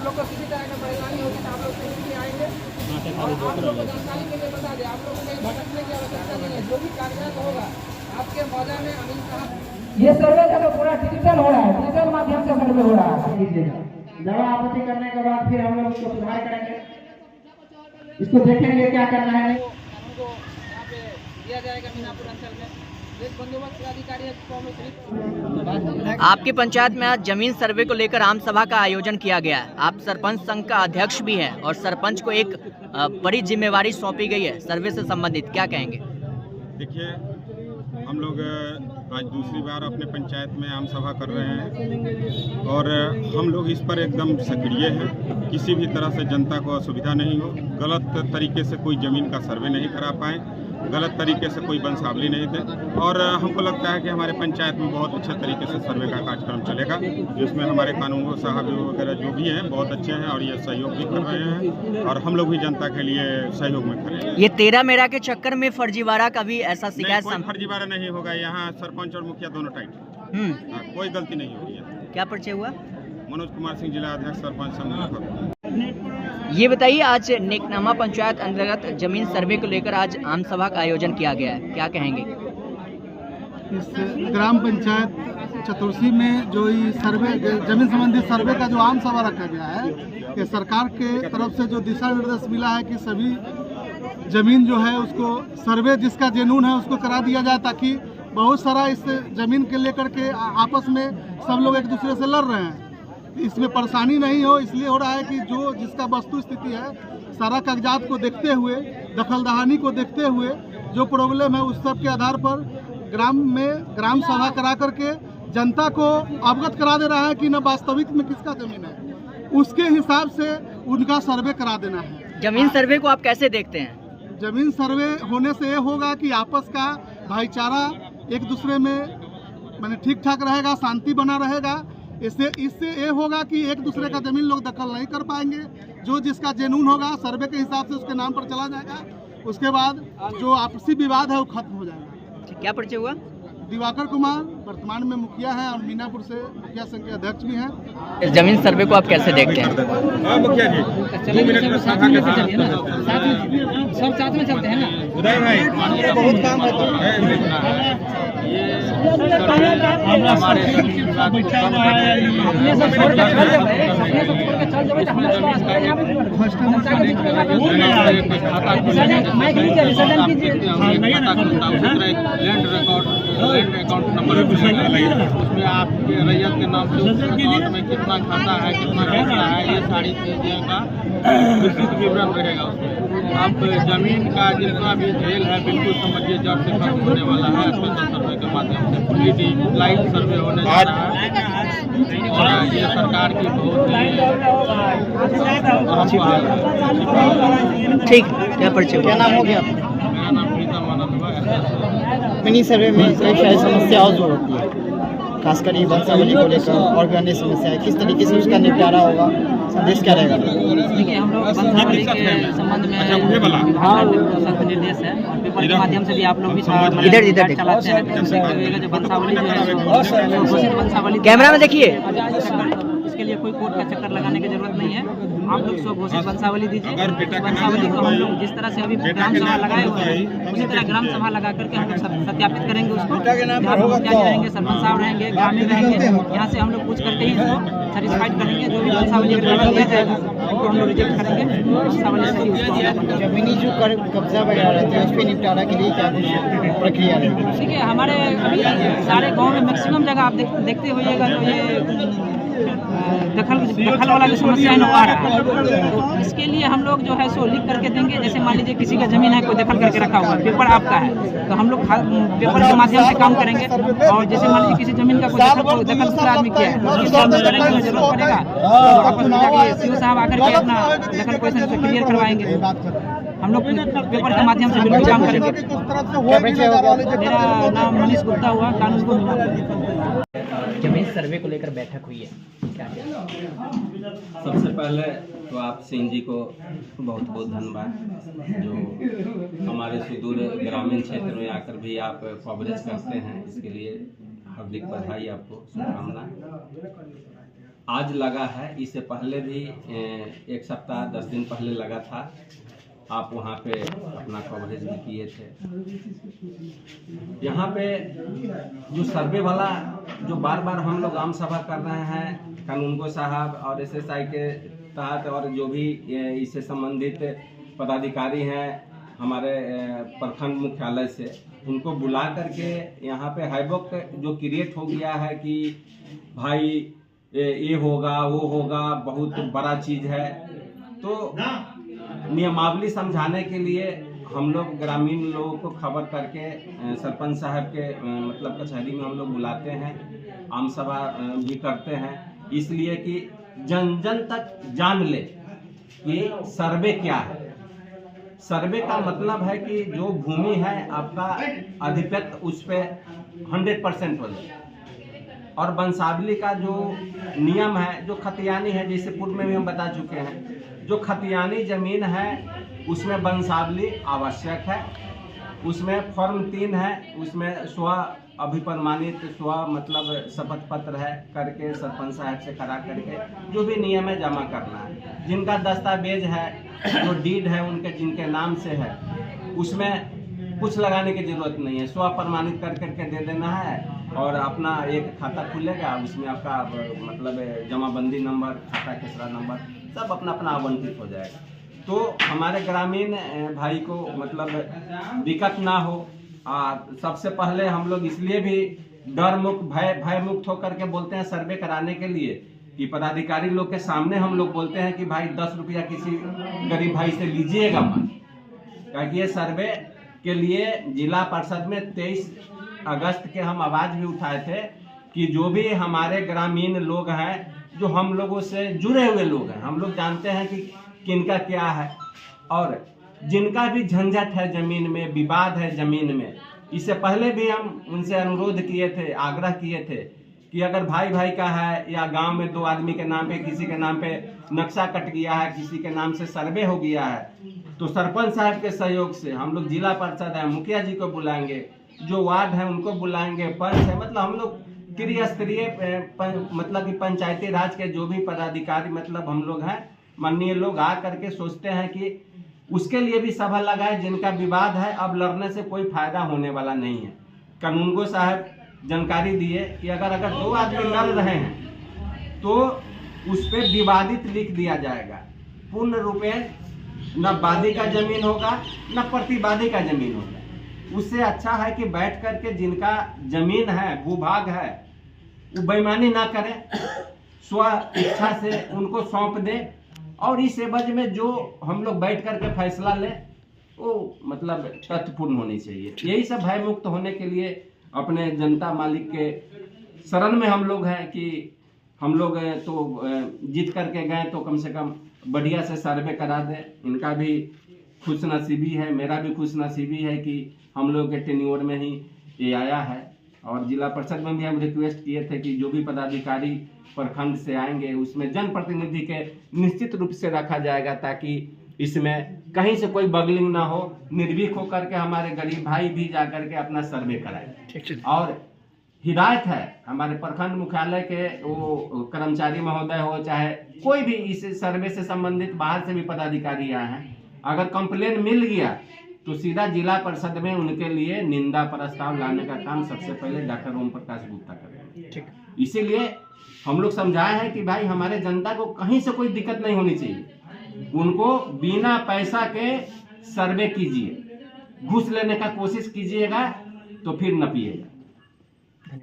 लोग को किसी तरह का परेशानी होगी तो आप लोग कहीं भी आएंगे और आप लोग को जानकारी के लिए बता दें, आप लोग को कहीं भटकने की आवश्यकता नहीं है। जो भी कागजात होगा आपके मौजा में अमीन साहब। ये सर्वे का तो पूरा डिजिटल हो रहा है, डिजिटल माध्यम से सर्वे हो रहा है। दवा आपत्ति करने के बाद फिर हम लोग इसको सुधार करेंगे, इसको देखेंगे क्या करना है। हमको यहाँ पे दिया जाएगा मीनापुर अंचल में एक बंदोबस्त अधिकारी है। आपकी पंचायत में आज जमीन सर्वे को लेकर आम सभा का आयोजन किया गया है। आप सरपंच संघ का अध्यक्ष भी हैं और सरपंच को एक बड़ी जिम्मेवारी सौंपी गई है सर्वे से संबंधित, क्या कहेंगे? देखिए, हम लोग आज दूसरी बार अपने पंचायत में आम सभा कर रहे हैं और हम लोग इस पर एकदम सक्रिय हैं। किसी भी तरह से जनता को असुविधा नहीं हो, गलत तरीके से कोई ज़मीन का सर्वे नहीं करा पाएँ, गलत तरीके से कोई वंशावली नहीं दे। और हमको लगता है कि हमारे पंचायत में बहुत अच्छे तरीके से सर्वे का कार्यक्रम चलेगा, जिसमें हमारे कानून साहब वगैरह जो भी हैं बहुत अच्छे हैं और ये सहयोग भी कर रहे हैं और हम लोग भी जनता के लिए सहयोग में खड़े हैं। ये 13 मेरा के चक्कर में फर्जीवाड़ा का भी ऐसा शिकायत? कोई फर्जीवाड़ा नहीं होगा, यहाँ सरपंच और मुखिया दोनों टाइट, कोई गलती नहीं होगी। क्या परिचय हुआ? मनोज कुमार सिंह, जिला अध्यक्ष सरपंच संघ। ये बताइए, आज नेकनामा पंचायत अंतर्गत जमीन सर्वे को लेकर आज आम सभा का आयोजन किया गया है, क्या कहेंगे? इस ग्राम पंचायत चतुर्थी में जो ये सर्वे जमीन संबंधी सर्वे का जो आम सभा रखा गया है कि सरकार के तरफ से जो दिशा निर्देश मिला है कि सभी जमीन जो है उसको सर्वे जिसका जेनून है उसको करा दिया जाए, ताकि बहुत सारा इस जमीन के लेकर के आपस में सब लोग एक दूसरे से लड़ रहे हैं, इसमें परेशानी नहीं हो। इसलिए हो रहा है कि जो जिसका वस्तु स्थिति है सारा कागजात को देखते हुए, दखलदहानी को देखते हुए जो प्रॉब्लम है उस सब के आधार पर ग्राम में ग्राम सभा करा करके जनता को अवगत करा दे रहा है कि न वास्तविक में किसका जमीन है, उसके हिसाब से उनका सर्वे करा देना है। जमीन सर्वे को आप कैसे देखते हैं? जमीन सर्वे होने से ये होगा कि आपस का भाईचारा एक दूसरे में माने ठीक ठाक रहेगा, शांति बना रहेगा। इससे ये होगा कि एक दूसरे का जमीन लोग दखल नहीं कर पाएंगे। जो जिसका जेनून होगा सर्वे के हिसाब से उसके नाम पर चला जाएगा, उसके बाद जो आपसी विवाद है वो खत्म हो जाएगा। क्या परिचय हुआ? दिवाकर कुमार वर्तमान में मुखिया है और मीनापुर से मुखिया संघ के अध्यक्ष भी हैं। इस जमीन सर्वे को आप कैसे देखते हैं? मुखिया जी, 2 मिनट में सभा के सब साथ में चलते हैं ना। उदय भाई, बहुत काम है लैंड अकाउंट नंबर उसमें आपके रैयत के नाम से उस अकाउंट में कितना खाता है, कितना खर्चा है, ये सारी चीज़ें का विस्तृत विवरण रहेगा उसमें। आप जमीन का जितना भी झेल है बिल्कुल समझिए जड़ से खत्म होने वाला है। स्पेशल सर्वे के माध्यम से फुली डिजिटलाइज्ड सर्वे होने जा रहा है और ये सरकार की बहुत ही ठीक, क्या परिचय? क्या नाम हो गया? मेरा नाम प्रीतम आनंद हुआ। मिनी सर्वे में कई सारी समस्याएं जो होती है, खासकर ये वंशावली को लेकर और भी अन्य समस्याएं, किस तरीके से उसका निपटारा होगा, संदेश क्या रहेगा? देखिए, हम लोग वंशावली के संबंध में निर्देश है और पेपर के माध्यम से भी आप लोग भी इधर चलाते हैं। जो वंशावली जो है घोषित वंशावली, कैमरा में देखिए, इसके लिए कोई कोर्ट का चक्कर लगाने की जरूरत नहीं है। आप लोग स्वघोषित वंशावली दीजिए। वंशावली को हम लोग जिस तरह से अभी ग्राम सभा लगाए हुए हैं उसी तरह ग्राम सभा लगा करके हम लोग सत्यापित करेंगे उसको। यहाँ पर मुखिया रहेंगे, सरपंच साहब रहेंगे, ग्रामीण रहेंगे, यहाँ से हम लोग पूछ करके ही इसको सेटिस्फाइड करेंगे। जो भी वंशावली दिया जाएगा उनको हम लोग रिजेक्ट करेंगे। वंशावली से ही उसको जमीनी जो कब्जा वगैरह रहती है उस पर निपटारा के लिए क्या प्रक्रिया रहेगी? ठीक है, हमारे अभी सारे गाँव में मैक्सिमम जगह आप देखते होइएगा तो ये दखल वाला जो समस्या है ना आ रहा है। तो इसके लिए हम लोग जो है सो लिख करके देंगे। जैसे मान लीजिए किसी का जमीन है, कोई दखल करके रखा हुआ है, पेपर आपका है, तो हम लोग पेपर के माध्यम से काम करेंगे। और जैसे मान लीजिए किसी जमीन का कोई दखल दूसरा आदमी किया है, उसकी जरूरत पड़ेगा तो वापस में जाके सीओ साहब आकर के अपना दखल क्वेश्चन से क्लियर करवाएंगे। हम लोग पेपर के माध्यम से बिल्कुल काम करेंगे। मेरा नाम मनीष गुप्ता हुआ, कानून को। जमीन सर्वे को लेकर बैठक हुई है, क्या क्या? सबसे पहले तो आप सिंह जी को बहुत बहुत धन्यवाद, जो हमारे सुदूर ग्रामीण क्षेत्र में आकर भी आप कवरेज करते हैं, इसके लिए हार्दिक बधाई, आपको शुभकामनाएं। आज लगा है, इससे पहले भी 1 सप्ताह 10 दिन पहले लगा था। आप वहाँ पे अपना कवरेज भी किए थे। यहाँ पे जो सर्वे वाला जो बार बार हम लोग आम सभा कर रहे हैं, कानूनगो साहब और SSI के तहत और जो भी इससे संबंधित पदाधिकारी हैं हमारे प्रखंड मुख्यालय से, उनको बुला करके यहाँ पे हैवॉक जो क्रिएट हो गया है कि भाई ये होगा वो होगा, बहुत बड़ा चीज़ है। तो नियमावली समझाने के लिए हम लोग ग्रामीण लोगों को खबर करके सरपंच साहब के मतलब कचहरी में हम लोग बुलाते हैं, आम सभा भी करते हैं, इसलिए कि जन जन तक जान ले कि सर्वे क्या है। सर्वे का मतलब है कि जो भूमि है आपका अधिपत्य उस पर 100% हो जाए। और वंशावली का जो नियम है, जो खतियानी है, जैसे पूर्व में भी हम बता चुके हैं, जो खतियानी जमीन है उसमें वंशावली आवश्यक है। उसमें फॉर्म 3 है, उसमें स्व अभिप्रमाणित स्व मतलब शपथ पत्र है करके सरपंच साहब से करा करके जो भी नियम है जमा करना है। जिनका दस्तावेज है, जो डीड है उनके जिनके नाम से है, उसमें कुछ लगाने की जरूरत नहीं है, स्व प्रमाणित कर करके दे देना है और अपना एक खाता खुलेगा, उसमें आपका मतलब जमाबंदी नंबर, खाता खेसरा नंबर सब अपना अपना आवंटित हो जाएगा। तो हमारे ग्रामीण भाई को मतलब दिक्कत ना हो। सबसे पहले हम लोग इसलिए भी डर मुक्त भय मुक्त होकर के बोलते हैं सर्वे कराने के लिए कि पदाधिकारी लोग के सामने हम लोग बोलते हैं कि भाई 10 रुपया किसी गरीब भाई से लीजिएगा मत, क्योंकि ये सर्वे के लिए जिला परिषद में 23 अगस्त के हम आवाज भी उठाए थे कि जो भी हमारे ग्रामीण लोग हैं, जो हम लोगों से जुड़े हुए लोग हैं, हम लोग जानते हैं कि किनका क्या है और जिनका भी झंझट है जमीन में, विवाद है जमीन में। इससे पहले भी हम उनसे अनुरोध किए थे, आग्रह किए थे कि अगर भाई भाई का है या गांव में 2 आदमी के नाम पे, किसी के नाम पे नक्शा कट गया है, किसी के नाम से सर्वे हो गया है, तो सरपंच साहब के सहयोग से हम लोग जिला परिषद है, मुखिया जी को बुलाएंगे, जो वार्ड है उनको बुलाएंगे, पंच है, मतलब हम लोग त्रिस्तरीय मतलब कि पंचायती राज के जो भी पदाधिकारी मतलब हम लोग हैं, माननीय लोग आ करके सोचते हैं कि उसके लिए भी सभा लगाए। जिनका विवाद है अब लड़ने से कोई फायदा होने वाला नहीं है। कानूनगो साहब जानकारी दिए कि अगर 2 आदमी लड़ रहे हैं तो उस पर विवादित लिख दिया जाएगा, पूर्ण रूपेण न वादी का जमीन होगा न प्रतिवादी का जमीन होगा। उससे अच्छा है कि बैठ करके जिनका जमीन है, भूभाग है, वो बेईमानी ना करें, स्व इच्छा से उनको सौंप दें और इस एवज में जो हम लोग बैठ करके फैसला लें वो मतलब तथ्यपूर्ण होनी चाहिए। यही सब भय मुक्त होने के लिए अपने जनता मालिक के शरण में हम लोग हैं कि हम लोग तो जीत करके गए तो कम से कम बढ़िया से सर्वे करा दें। इनका भी खुश नसीबी है, मेरा भी खुश नसीबी है कि हम लोग के टेन्योर में ही ये आया है। और जिला परिषद में भी हम रिक्वेस्ट किए थे कि जो भी पदाधिकारी प्रखंड से आएंगे उसमें जनप्रतिनिधि के निश्चित रूप से रखा जाएगा ताकि इसमें कहीं से कोई बगलिंग ना हो, निर्भीक होकर के हमारे गरीब भाई भी जाकर के अपना सर्वे कराएं। और हिदायत है हमारे प्रखंड मुख्यालय के वो कर्मचारी महोदय हो चाहे कोई भी इस सर्वे से संबंधित बाहर से भी पदाधिकारी आए हैं, अगर कंप्लेन मिल गया तो सीधा जिला परिषद में उनके लिए निंदा प्रस्ताव लाने का काम सबसे पहले डॉक्टर ओम प्रकाश गुप्ता करेंगे। इसीलिए हम लोग समझाए हैं कि भाई हमारे जनता को कहीं से कोई दिक्कत नहीं होनी चाहिए, उनको बिना पैसा के सर्वे कीजिए, घूस लेने का कोशिश कीजिएगा तो फिर न पिएगा।